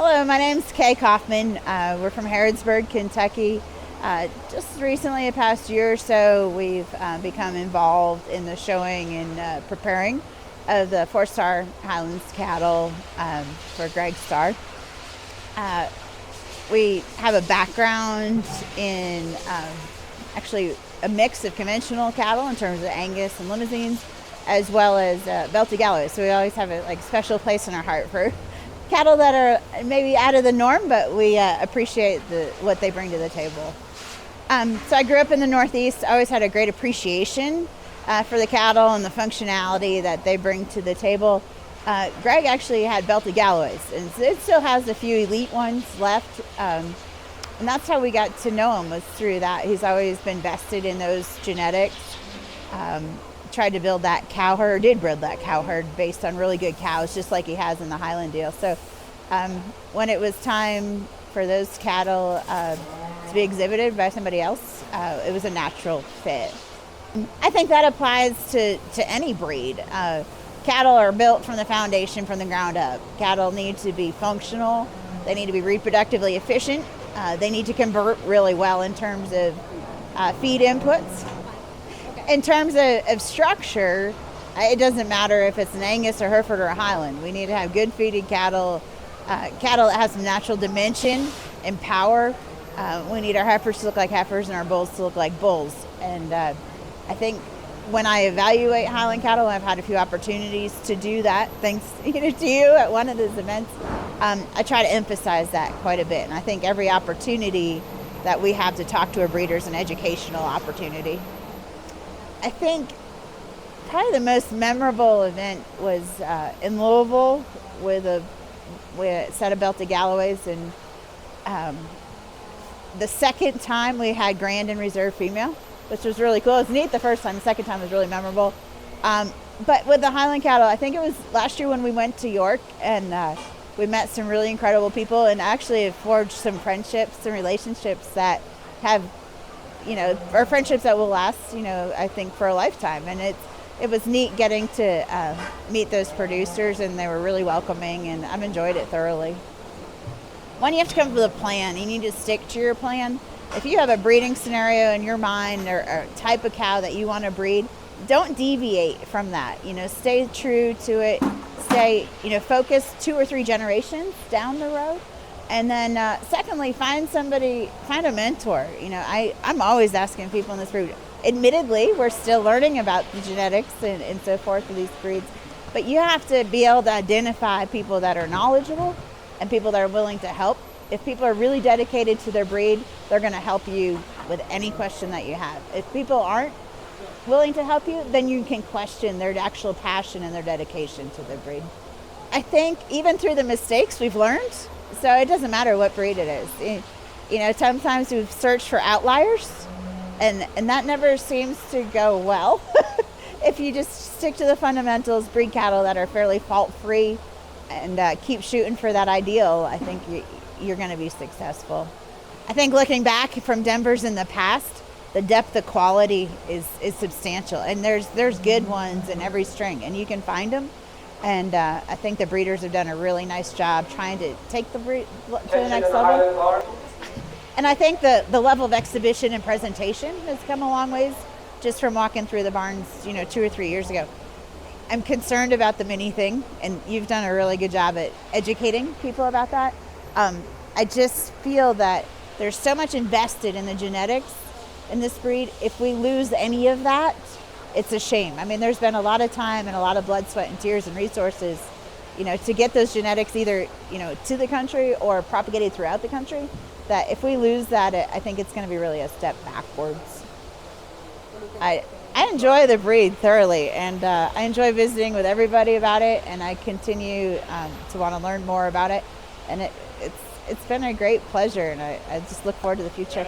Hello, my name's Kaye Kaufman. We're from Harrodsburg, Kentucky. Just recently, the past year or so, we've become involved in the showing and preparing of the 4-star Highlands cattle for Greg Starr. We have a background in actually a mix of conventional cattle in terms of Angus and limousines, as well as Belty Galloways. So we always have a special place in our heart for cattle that are maybe out of the norm, but we appreciate what they bring to the table. So I grew up in the Northeast. I always had a great appreciation for the cattle and the functionality that they bring to the table. Greg actually had Belty Galloways, and it still has a few elite ones left. And that's how we got to know him, was through that. He's always been vested in those genetics. Tried to build that cow herd, did build that cow herd based on really good cows, just like he has in the Highland deal. So when it was time for those cattle to be exhibited by somebody else, it was a natural fit. I think that applies to any breed. Cattle are built from the foundation, from the ground up. Cattle need to be functional. They need to be reproductively efficient. They need to convert really well in terms of feed inputs. In terms of structure, it doesn't matter if it's an Angus, a Hereford, or a Highland. We need to have good feeding cattle, cattle that have some natural dimension and power. We need our heifers to look like heifers and our bulls to look like bulls. And I think when I evaluate Highland cattle, I've had a few opportunities to do that, thanks to you at one of those events. I try to emphasize that quite a bit. And I think every opportunity that we have to talk to a breeder is an educational opportunity. I think probably the most memorable event was in Louisville with a set of Belty Galloways, and the second time we had Grand and Reserve female, which was really cool. It was neat the first time. The second time was really memorable. But with the Highland cattle, I think it was last year when we went to York, and we met some really incredible people, and actually have forged some friendships and relationships that have, are friendships that will last, I think for a lifetime. And it was neat getting to meet those producers, and they were really welcoming, and I've enjoyed it thoroughly. One, you have to come up with a plan. You need to stick to your plan. If you have a breeding scenario in your mind, or a type of cow that you want to breed, don't deviate from that. Stay true to it. Stay, focus 2 or 3 generations down the road. And then secondly, find a mentor. I'm always asking people in this breed. Admittedly, we're still learning about the genetics and so forth of these breeds, but you have to be able to identify people that are knowledgeable and people that are willing to help. If people are really dedicated to their breed, they're going to help you with any question that you have. If people aren't willing to help you, then you can question their actual passion and their dedication to their breed. I think even through the mistakes we've learned, so it doesn't matter what breed it is. Sometimes we've searched for outliers, and that never seems to go well. If you just stick to the fundamentals, breed cattle that are fairly fault-free, and keep shooting for that ideal, I think you're going to be successful. I think looking back from Denver's in the past, the depth of quality is substantial, and there's good ones in every string, and you can find them. And I think the breeders have done a really nice job trying to take the breed to the next level. And I think the level of exhibition and presentation has come a long ways just from walking through the barns, 2 or 3 years ago. I'm concerned about the mini thing, and you've done a really good job at educating people about that. I just feel that there's so much invested in the genetics in this breed. If we lose any of that, it's a shame. I mean, there's been a lot of time and a lot of blood, sweat, and tears and resources, to get those genetics either, to the country or propagated throughout the country, that if we lose that, I think it's going to be really a step backwards. I enjoy the breed thoroughly, and I enjoy visiting with everybody about it, and I continue to want to learn more about it. And it's been a great pleasure, and I just look forward to the future.